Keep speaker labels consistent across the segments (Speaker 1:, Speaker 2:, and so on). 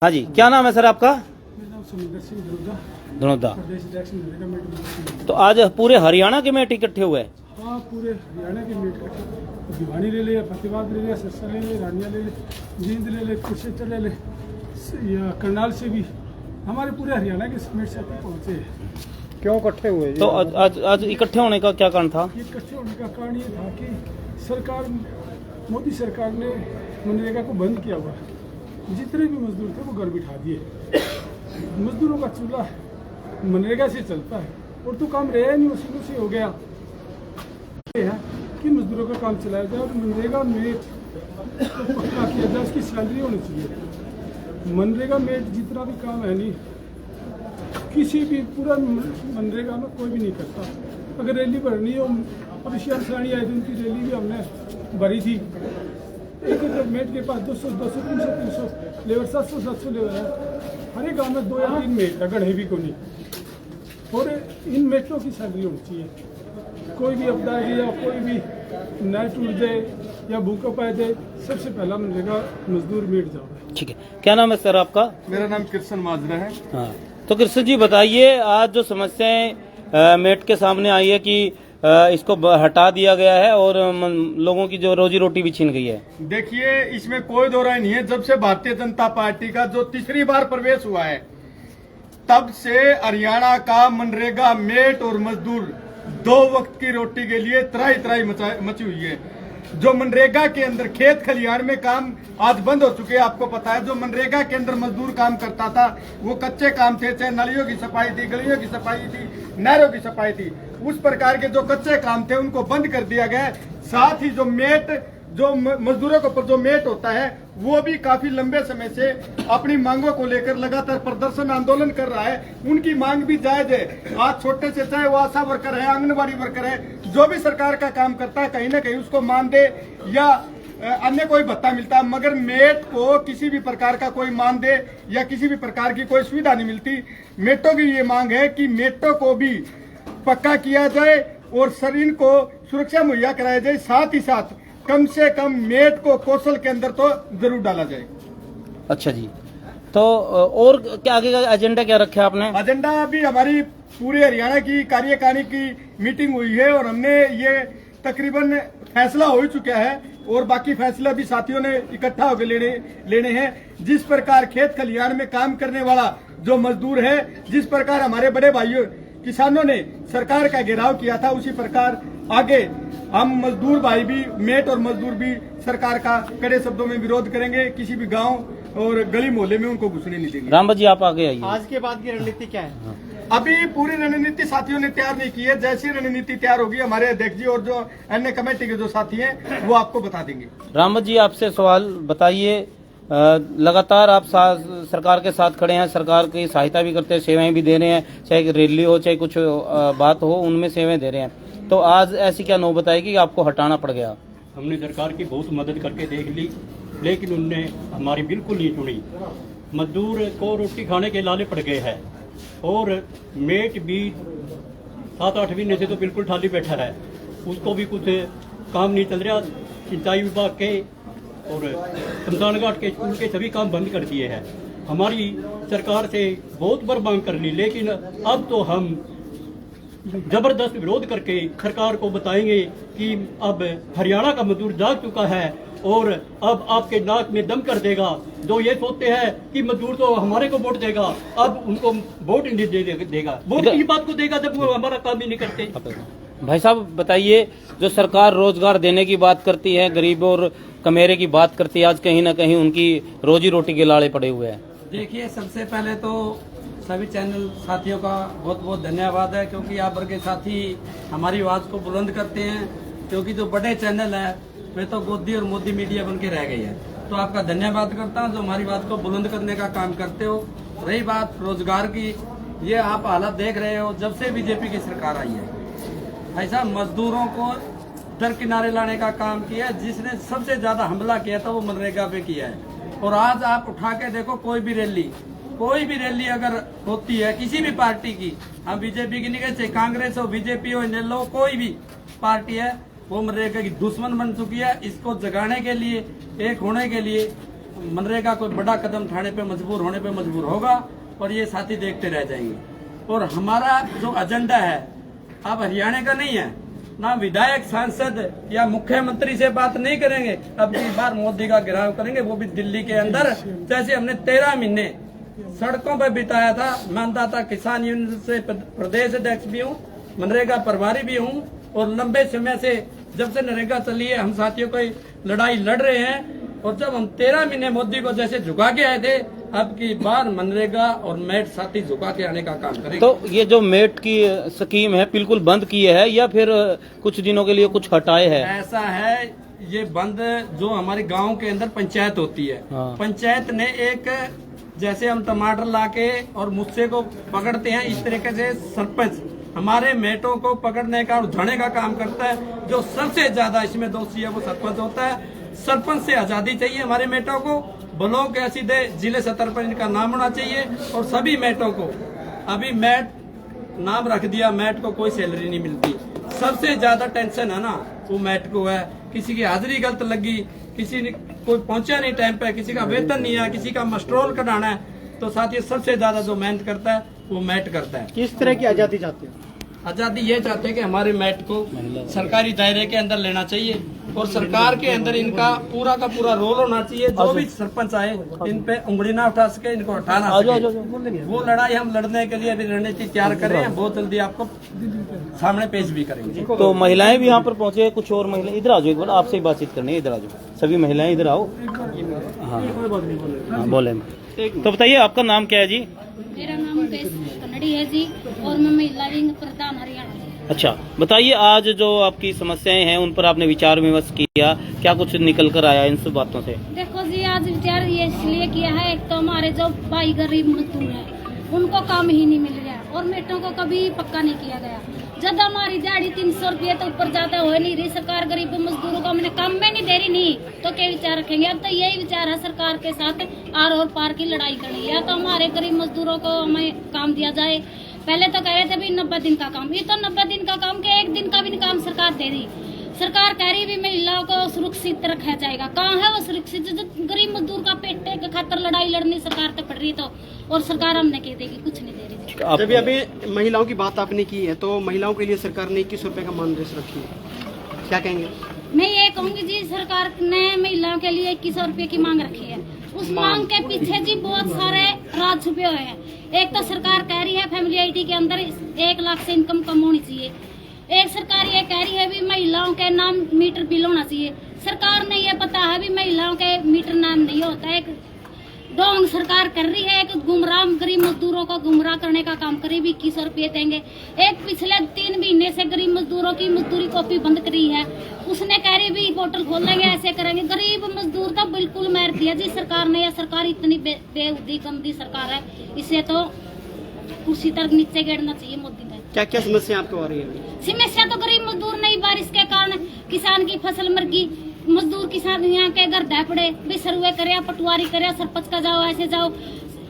Speaker 1: हाँ जी, क्या नाम है सर आपका?
Speaker 2: मेरा नाम सुमिंदर सिंह
Speaker 1: धनोदा।
Speaker 2: प्रदेश अध्यक्ष मनरेगा मेट।
Speaker 1: तो आज पूरे हरियाणा के मेट इकट्ठे हुए हैं।
Speaker 2: हाँ, पूरे हरियाणा के मेट भिवानी ले ले, फतेहाबाद ले ले, सिरसा ले ले, रानिया ले ले, जींद ले ले, कुरुक्षेत्र ले ले, या करनाल से भी हमारे पूरे हरियाणा के मेट साथी पहुँचे हैं।
Speaker 3: क्यों इकट्ठे हुए?
Speaker 1: तो आज इकट्ठे होने का क्या कारण था?
Speaker 2: ये इकट्ठे होने का कारण ये था कि सरकार, मोदी सरकार ने मनरेगा को बंद किया हुआ है। जितने भी मजदूर थे वो घर बिठा दिए। मजदूरों का चूल्हा मनरेगा से चलता है और तो काम रहा नहीं, उसी से हो गया है कि मजदूरों का काम चलाया जाए और मनरेगा मेट पक्का किया जाए, उसकी सैलरी होनी चाहिए। मनरेगा मेट जितना भी काम है नहीं, किसी भी पूरा मनरेगा में कोई भी नहीं करता। अगर रैली भरनी हो, अब शियानी आई थी, उनकी रैली भी हमने भरी थी। एक मेट के पास 200, 300 लेबर, 700 लेबर है। हर एक गाँव में 2 या 3 मेट है, गढ़े भी को नहीं। और इन मेटों की सैलरी होनी चाहिए। कोई भी आपदा है या कोई भी नल टूट जाए या भूकंप आ जाए, सबसे पहला मनरेगा मजदूर मेट जाओ।
Speaker 1: ठीक है, क्या नाम है सर आपका?
Speaker 3: मेरा नाम कृष्ण माजरा है।
Speaker 1: हाँ, तो कृष्ण जी बताइए, आज जो समस्याएं मेट के सामने आई है कि इसको हटा दिया गया है और लोगों की जो रोजी रोटी भी छीन गई है।
Speaker 3: देखिए, इसमें कोई दो राय नहीं है। जब से भारतीय जनता पार्टी का जो तीसरी बार प्रवेश हुआ है, तब से हरियाणा का मनरेगा मेट और मजदूर 2 वक्त की रोटी के लिए त्राही त्राही मची हुई है। जो मनरेगा के अंदर खेत खलिहान में काम आज बंद हो चुके हैं। आपको पता है, जो मनरेगा के अंदर मजदूर काम करता था वो कच्चे काम थे, चाहे नालियों की सफाई थी, गलियों की सफाई थी, नहरों की सफाई थी। उस प्रकार के जो कच्चे काम थे उनको बंद कर दिया गया। साथ ही जो मेट, जो मजदूरों के ऊपर जो मेट होता है, वो भी काफी लंबे समय से अपनी मांगों को लेकर लगातार प्रदर्शन आंदोलन कर रहा है। उनकी मांग भी जायज है। आज छोटे से, चाहे वो आशा वर्कर है, आंगनबाड़ी वर्कर है, जो भी सरकार का काम करता है, कहीं ना कहीं उसको मानदेय या अन्य कोई भत्ता मिलता है, मगर मेट को किसी भी प्रकार का कोई मानदेय या किसी भी प्रकार की कोई सुविधा नहीं मिलती। मेटों की ये मांग है कि मेटों को भी पक्का किया जाए और शरीर को सुरक्षा मुहैया कराया जाए। साथ ही साथ कम से कम मेट को कौशल के अंदर तो जरूर डाला जाए।
Speaker 1: अच्छा जी, तो और क्या आगे का एजेंडा क्या रखा आपने?
Speaker 3: एजेंडा अभी हमारी पूरे हरियाणा की कार्यकारिणी की मीटिंग हुई है और हमने ये तकरीबन फैसला हो चुका है और बाकी फैसला भी साथियों ने इकट्ठा होकर लेने हैं। जिस प्रकार खेत खलिहान में काम करने वाला जो मजदूर है, जिस प्रकार हमारे बड़े भाइयों किसानों ने सरकार का घेराव किया था, उसी प्रकार आगे हम मजदूर भाई भी, मेट और मजदूर भी सरकार का कड़े शब्दों में विरोध करेंगे। किसी भी गांव और गली मोहल्ले में उनको घुसने नहीं देंगे।
Speaker 1: राम जी, आप आगे आइए।
Speaker 3: आज के बाद की रणनीति क्या है? अभी पूरी रणनीति साथियों ने तैयार नहीं की है। जैसी रणनीति तैयार होगी, हमारे अध्यक्ष जी और जो अन्य कमेटी के जो साथी हैं वो आपको बता देंगे।
Speaker 1: राम जी, आपसे सवाल बताइए, लगातार आप सरकार के साथ खड़े हैं, सरकार की सहायता भी करते हैं, सेवाएं भी दे रहे हैं, चाहे रैली हो चाहे कुछ बात हो, उनमें सेवाएं दे रहे हैं। तो आज ऐसी क्या नौबत आएगी कि आपको हटाना पड़ गया?
Speaker 4: हमने सरकार की बहुत मदद करके देख ली, लेकिन उनने हमारी बिल्कुल नहीं सुनी। मजदूर को रोटी खाने के लाले पड़ गए हैं और मेट भी 7-8 महीने से तो बिल्कुल खाली बैठा है। उसको भी कुछ काम नहीं चल रहा। सिंचाई विभाग के और शमशान घाट के स्कूल के सभी काम बंद कर दिए हैं। हमारी सरकार से बहुत बार मांग कर ली, लेकिन अब तो हम जबरदस्त विरोध करके सरकार को बताएंगे कि अब हरियाणा का मजदूर जाग चुका है और अब आपके नाक में दम कर देगा। जो ये सोचते हैं कि मजदूर तो हमारे को वोट देगा, अब उनको वोट नहीं देगा। वोट की बात को देगा जब वो हमारा काम ही नहीं करते।
Speaker 1: भाई साहब बताइए, जो सरकार रोजगार देने की बात करती है, गरीब और कमेरे की बात करती है, आज कहीं ना कहीं उनकी रोजी रोटी के लाड़े पड़े हुए हैं।
Speaker 5: देखिए, सबसे पहले तो सभी चैनल साथियों का बहुत बहुत धन्यवाद है, क्योंकि आप वर्ग के साथी हमारी आवाज़ को बुलंद करते हैं। क्योंकि जो बड़े चैनल है वे तो गोदी और मोदी मीडिया बन के रह गई है। तो आपका धन्यवाद करता हूं जो हमारी बात को बुलंद करने का काम करते हो। रही बात रोजगार की, ये आप हालत देख रहे हो जब से बीजेपी की सरकार आई है। ऐसा मजदूरों को दरकिनारे लाने का काम किया है। जिसने सबसे ज्यादा हमला किया था वो मनरेगा पे किया है। और आज आप उठा के देखो, कोई भी रैली अगर होती है किसी भी पार्टी की, हम बीजेपी की नहीं कहते, कांग्रेस हो, बीजेपी हो, नेलो, कोई भी पार्टी है, वो मनरेगा की दुश्मन बन चुकी है। इसको जगाने के लिए, एक होने के लिए मनरेगा कोई बड़ा कदम उठाने पे मजबूर होने पे मजबूर होगा और ये साथी देखते रह जाएंगे। और हमारा जो एजेंडा है अब हरियाणा का नहीं है, ना विधायक सांसद या मुख्यमंत्री से बात नहीं करेंगे, अब की बार मोदी का घेराव करेंगे, वो भी दिल्ली के अंदर। जैसे हमने 13 महीने सड़कों पर बिताया था, मानता था किसान यूनियन से प्रदेश अध्यक्ष भी हूँ, मनरेगा प्रभारी भी हूँ, और लंबे समय से जब से नरेगा चली है हम साथियों को लड़ाई लड़ रहे हैं। और जब हम 13 महीने मोदी को जैसे झुका के आए थे, अब की बार मनरेगा और मेट साथी झुका के आने का काम करेंगे।
Speaker 1: तो ये जो मेट की स्कीम है बिल्कुल बंद की है या फिर कुछ दिनों के लिए कुछ हटाए है?
Speaker 5: ऐसा है, ये बंद जो हमारे गांव के अंदर पंचायत होती है,
Speaker 1: हाँ।
Speaker 5: पंचायत ने एक, जैसे हम टमाटर लाके और मुझसे को पकड़ते हैं, इस तरीके से सरपंच हमारे मेटों को पकड़ने का और उठाने का काम करता है। जो सबसे ज्यादा इसमें दोषी है वो सरपंच होता है। सरपंच से आजादी चाहिए हमारे मेटों को, ब्लॉक या सीधे जिले स्तर पर इनका नाम होना चाहिए। और सभी मेटों को अभी मेट नाम रख दिया, मेट को कोई सैलरी नहीं मिलती। सबसे ज्यादा टेंशन है ना वो मेट को है, किसी की हाजिरी गलत लगी, किसी ने कोई पहुंचा नहीं टाइम पे, किसी का वेतन नहीं है, किसी का मस्ट्रोल कटाना है, तो साथ ही सबसे ज्यादा जो मेहनत करता है वो मेट करता है।
Speaker 6: किस तरह की आजादी चाहते हैं?
Speaker 5: आजादी ये चाहते हैं कि हमारे मेट को सरकारी दायरे के अंदर लेना चाहिए और सरकार के अंदर इनका पूरा का पूरा रोल होना चाहिए। जो भी सरपंच आए इन पे उंगली ना उठा सके, इनको हटाना सके। वो लड़ाई हम लड़ने के लिए अभी रणनीति तैयार कर रहे हैं, बहुत जल्दी आपको सामने पेश भी करेंगे।
Speaker 1: तो महिलाएं भी यहाँ पर पहुंचे हैं, कुछ और महिलाएं इधर आ जाओ, एक बार आपसे ही बातचीत करनी है, इधर आ जाओ, सभी महिलाएं इधर आओ। हाँ बोले। तो बताइए आपका नाम क्या है जी?
Speaker 7: मेरा नाम मुकेश कन्नड़ी है जी और मैं महिला विंग प्रधान हरियाणा जी।
Speaker 1: अच्छा, बताइए आज जो आपकी समस्याएं हैं उन पर आपने विचार विमर्श किया, क्या कुछ निकल कर आया इन सब बातों से?
Speaker 7: देखो जी, आज विचार ये इसलिए किया है, एक तो हमारे जो भाई गरीब मजदूर हैं उनको काम ही नहीं मिल रहा और मेटों को कभी पक्का नहीं किया गया। जब हमारी दिहाड़ी 300 रुपये तो ऊपर ज्यादा हो नहीं रही, सरकार गरीब मजदूरों को हमने काम में नहीं दे रही, नहीं तो क्या विचार रखेंगे? अब तो यही विचार है सरकार के साथ आर और पार की लड़ाई करनी, या तो हमारे गरीब मजदूरों को हमें काम दिया जाए। पहले तो कह रहे थे भी 90 दिन का काम, ये तो 90 दिन का काम के 1 दिन का भी काम सरकार दे रही। सरकार कह रही भी महिलाओं को सुरक्षित रखा जाएगा, कहाँ है वो सुरक्षित? जो गरीब मजदूर का पेट के खातर लड़ाई लड़नी सरकार तो पड़ रही, तो और सरकार हमने कह देगी कुछ नहीं दे रही।
Speaker 6: जब अभी महिलाओं की बात आपने की है तो महिलाओं के लिए सरकार ने 21 रुपए का मानदेय रखी है, क्या कहेंगे?
Speaker 7: मैं ये कहूँगी जी, सरकार ने महिलाओं के लिए 2100 रुपये की मांग रखी है। उस मांग के पीछे जी बहुत सारे राज छुपे हुए हैं। एक तो सरकार कह रही है फैमिली आईडी के अंदर 1 लाख से इनकम कम होनी चाहिए। एक सरकार ये कह रही है भी महिलाओं के नाम मीटर बिल होना चाहिए। सरकार ने ये पता है भी महिलाओं के मीटर नाम नहीं होता है। डोंग सरकार कर रही है, एक गुमराह गरीब मजदूरों को गुमराह करने का काम करे भी 2100 रुपये देंगे। एक पिछले 3 महीने से गरीब मजदूरों की मजदूरी कॉपी बंद करी है, उसने कह रही भी पोर्टल खोलेंगे, ऐसे करेंगे। गरीब मजदूर तो बिल्कुल मार दिया जी सरकार ने। या सरकार इतनी बेहुदी गंदी सरकार है, इसे तो कुर्सी तक नीचे गिरना चाहिए मोदी ने।
Speaker 6: क्या क्या समस्या आपको आ रही है?
Speaker 7: समस्या तो गरीब मजदूर नहीं, बारिश के कारण किसान की फसल मर गई, मजदूर किसान यहाँ के घर ढह पड़े भी, सर्वे करे पटवारी करे, सरपंच का जाओ ऐसे जाओ,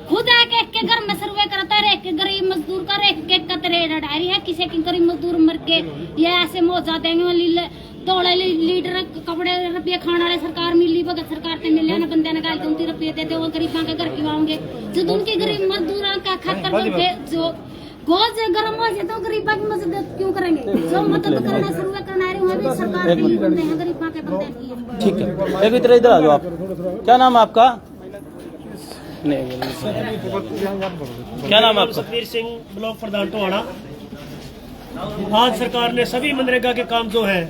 Speaker 7: खुद एक के घर में सर्वे करता है, एक के गरीब मजदूर का एक का तेरे डायरी है, किसी की गरीब मजदूर मर के ये ऐसे मौजा देंगे। दौड़े लीडर कपड़े रुपये खाने वाले सरकार मिली, भगत सरकार से मिले ना बंदे ने कहा 2 रुपये देते, वो गरीबों के घर क्यों आएंगे? जो उनकी गरीब मजदूरों का खाकर जो गोज गर्म हो जाए तो गरीबा की मदद क्यों करेंगे? जो मदद करना सर्वे करना है भी सरकार के बंदे हैं, गरीबा के बंदे नहीं।
Speaker 1: ठीक है, एक इधर आ जाओ आप। क्या नाम है आपका? नहीं, क्या नाम है आपका?
Speaker 8: सतवीर सिंह, ब्लॉक प्रधान टोहाना। आज सरकार ने सभी मनरेगा के काम जो है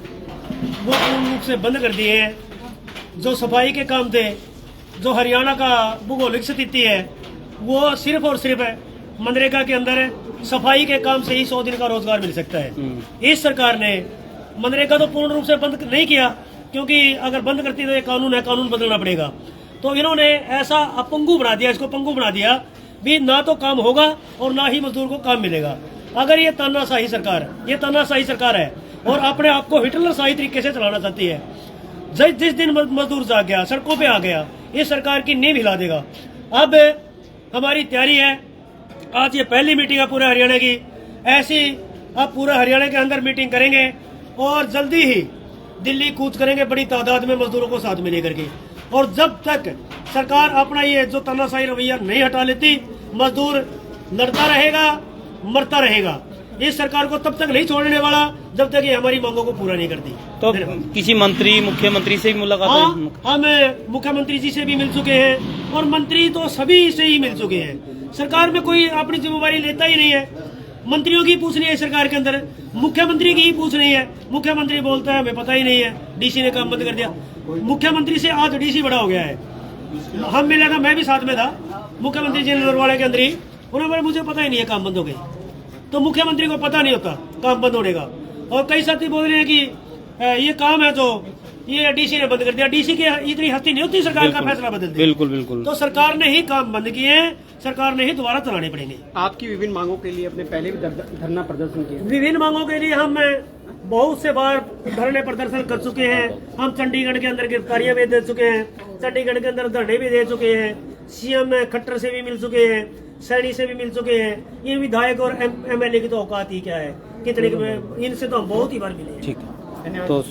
Speaker 8: वो पूर्ण रूप से बंद कर दिए हैं। जो सफाई के काम थे, जो हरियाणा का भूगोलिक स्थिति है, वो सिर्फ और सिर्फ मनरेगा के अंदर सफाई के काम से ही 100 दिन का रोजगार मिल सकता है। इस सरकार ने मनरेगा तो पूर्ण रूप से बंद नहीं किया, क्योंकि अगर बंद करती तो ये कानून है, कानून बदलना पड़ेगा। तो इन्होंने ऐसा अपंगु बना दिया, इसको पंगु बना दिया भी, ना तो काम होगा और ना ही मजदूर को काम मिलेगा। अगर ये तानाशाही सरकार है और अपने आप को हिटलरशाही तरीके से चलाना चाहती है। जिस दिन मजदूर जाग गया, सड़कों पे आ गया, इस सरकार की नींव हिला देगा। अब हमारी तैयारी है, आज ये पहली मीटिंग है पूरे हरियाणा की, ऐसी अब पूरे हरियाणा के अंदर मीटिंग करेंगे और जल्दी ही दिल्ली कूच करेंगे बड़ी तादाद में मजदूरों को साथ में लेकर के। और जब तक सरकार अपना ये जो तानाशाही रवैया नहीं हटा लेती, मजदूर लड़ता रहेगा, मरता रहेगा। इस सरकार को तब तक नहीं छोड़ने वाला जब तक ये हमारी मांगों को पूरा नहीं करती।
Speaker 1: तो किसी मंत्री मुख्यमंत्री से भी मुलाकात
Speaker 8: हाँ,
Speaker 1: हुई?
Speaker 8: हम मुख्यमंत्री जी से भी मिल चुके हैं और मंत्री तो सभी से ही मिल चुके हैं। सरकार में कोई अपनी जिम्मेवारी लेता ही नहीं है। मंत्रियों की पूछ रही है सरकार के अंदर, मुख्यमंत्री की ही पूछ रही है। मुख्यमंत्री बोलता है हमें पता ही नहीं है, डीसी ने काम बंद कर दिया। मुख्यमंत्री से आज डीसी बड़ा हो गया है। हम मिले था, मैं भी साथ में था, मुख्यमंत्री जी नरवाड़े के अंदर ही। उन्होंने बोला मुझे पता ही नहीं है काम बंद हो गई। तो मुख्यमंत्री को पता नहीं होता काम बंद होने का। और कई साथी बोल रहे हैं कि ये काम है जो ये डीसी ने बंद कर दिया। डीसी की इतनी हस्ती नहीं होती सरकार का फैसला बदल दे।
Speaker 1: बिल्कुल बिल्कुल।
Speaker 8: तो सरकार ने ही काम बंद किए हैं, सरकार ने ही दोबारा चलाने पड़ेंगे।
Speaker 6: आपकी विभिन्न मांगों के लिए अपने पहले भी धरना प्रदर्शन किया।
Speaker 8: विभिन्न मांगों के लिए हम बहुत से बार धरने प्रदर्शन कर चुके हैं। हम चंडीगढ़ के अंदर गिरफ्तारियां भी दे चुके हैं, चंडीगढ़ के अंदर धरने भी दे चुके हैं, सीएम खट्टर से भी मिल चुके हैं, सैनी से भी मिल चुके हैं। ये विधायक और एमएलए की तो औकात ही क्या है, कितने इनसे तो हम बहुत ही बार मिले हैं।
Speaker 1: ठीक है, तो